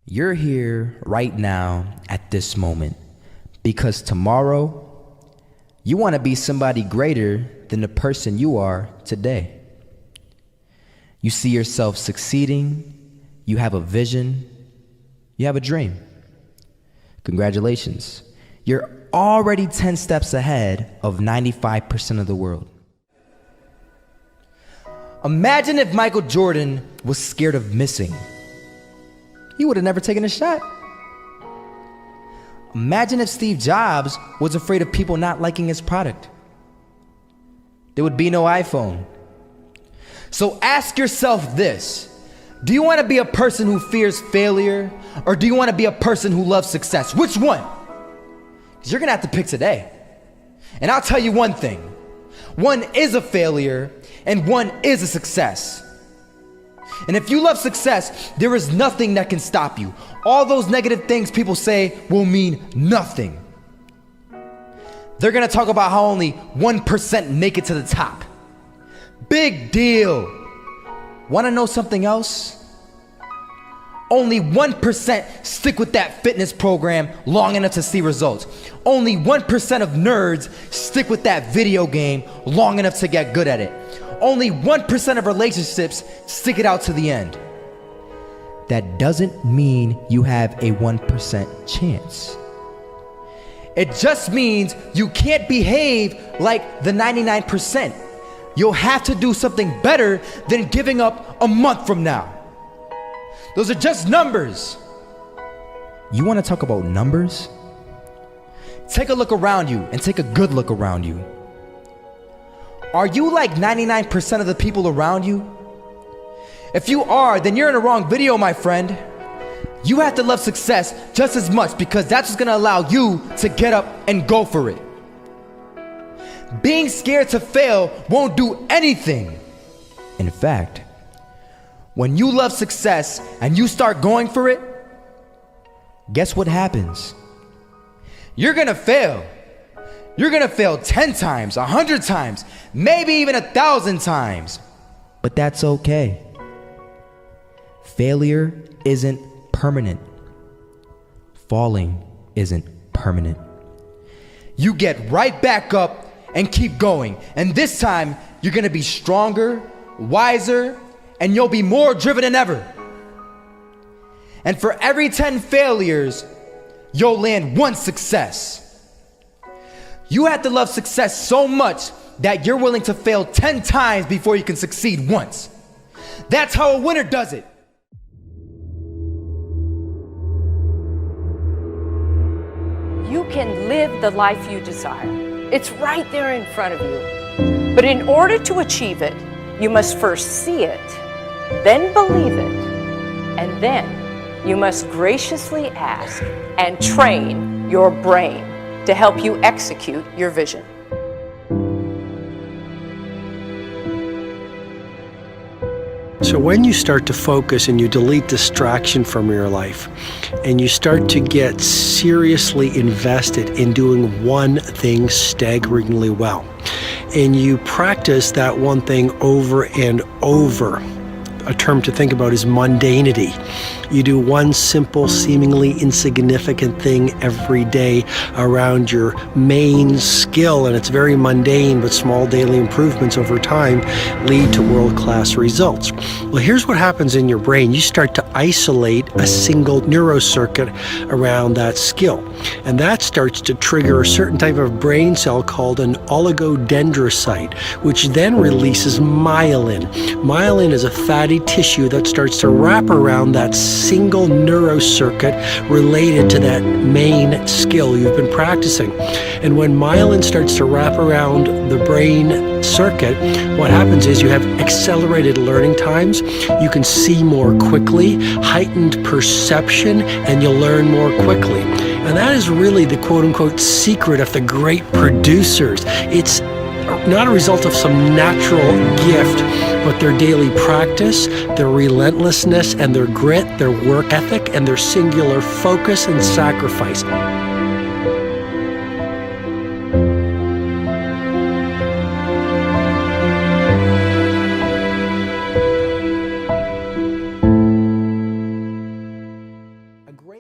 You're here right now at this moment because tomorrow you want to be somebody greater than the person you are today. You see yourself succeeding, you have a vision, you have a dream. Congratulations. You're already 10 steps ahead of 95% of the world. Imagine if Michael Jordan was scared of missing. He would have never taken a shot. Imagine if Steve Jobs was afraid of people not liking his product. There would be no iPhone. So ask yourself this: do you want to be a person who fears failure, or do you want to be a person who loves success? Which one? Because you're going to have to pick today. And I'll tell you one thing: one is a failure and one is a success. And if you love success, there is nothing that can stop you. All those negative things people say will mean nothing. They're gonna talk about how only 1% make it to the top. Big deal. Wanna know something else? Only 1% stick with that fitness program long enough to see results. Only 1% of nerds stick with that video game long enough to get good at it. Only 1% of relationships stick it out to the end. That doesn't mean you have a 1% chance. It just means you can't behave like the 99%. You'll have to do something better than giving up a month from now. Those are just numbers. You want to talk about numbers? Take a look around you and take a good look around you. Are you like 99% of the people around you? If you are, then you're in the wrong video, my friend. You have to love success just as much because that's what's gonna allow you to get up and go for it. Being scared to fail won't do anything. In fact, when you love success and you start going for it, guess what happens? You're gonna fail. You're gonna fail 10 times, 100 times, maybe even 1,000 times. But that's okay. Failure isn't permanent. Falling isn't permanent. You get right back up and keep going. And this time, you're gonna be stronger, wiser, and you'll be more driven than ever. And for every 10 failures, you'll land one success. You have to love success so much that you're willing to fail 10 times before you can succeed once. That's how a winner does it. You can live the life you desire. It's right there in front of you. But in order to achieve it, you must first see it, then believe it, and then you must graciously ask and train your brain to help you execute your vision. So when you start to focus and you delete distraction from your life and you start to get seriously invested in doing one thing staggeringly well, and you practice that one thing over and over, a term to think about is mundanity. You do one simple, seemingly insignificant thing every day around your main skill, and it's very mundane, but small daily improvements over time lead to world-class results. Well, here's what happens in your brain. You start to isolate a single neurocircuit around that skill, and that starts to trigger a certain type of brain cell called an oligodendrocyte, which then releases myelin. Myelin is a fatty tissue that starts to wrap around that single neurocircuit related to that main skill you've been practicing. And when myelin starts to wrap around the brain circuit, what happens is you have accelerated learning times, you can see more quickly, heightened perception, and you'll learn more quickly. And that is really the quote-unquote secret of the great producers. It's not a result of some natural gift, but their daily practice, their relentlessness and their grit, their work ethic, and their singular focus and sacrifice.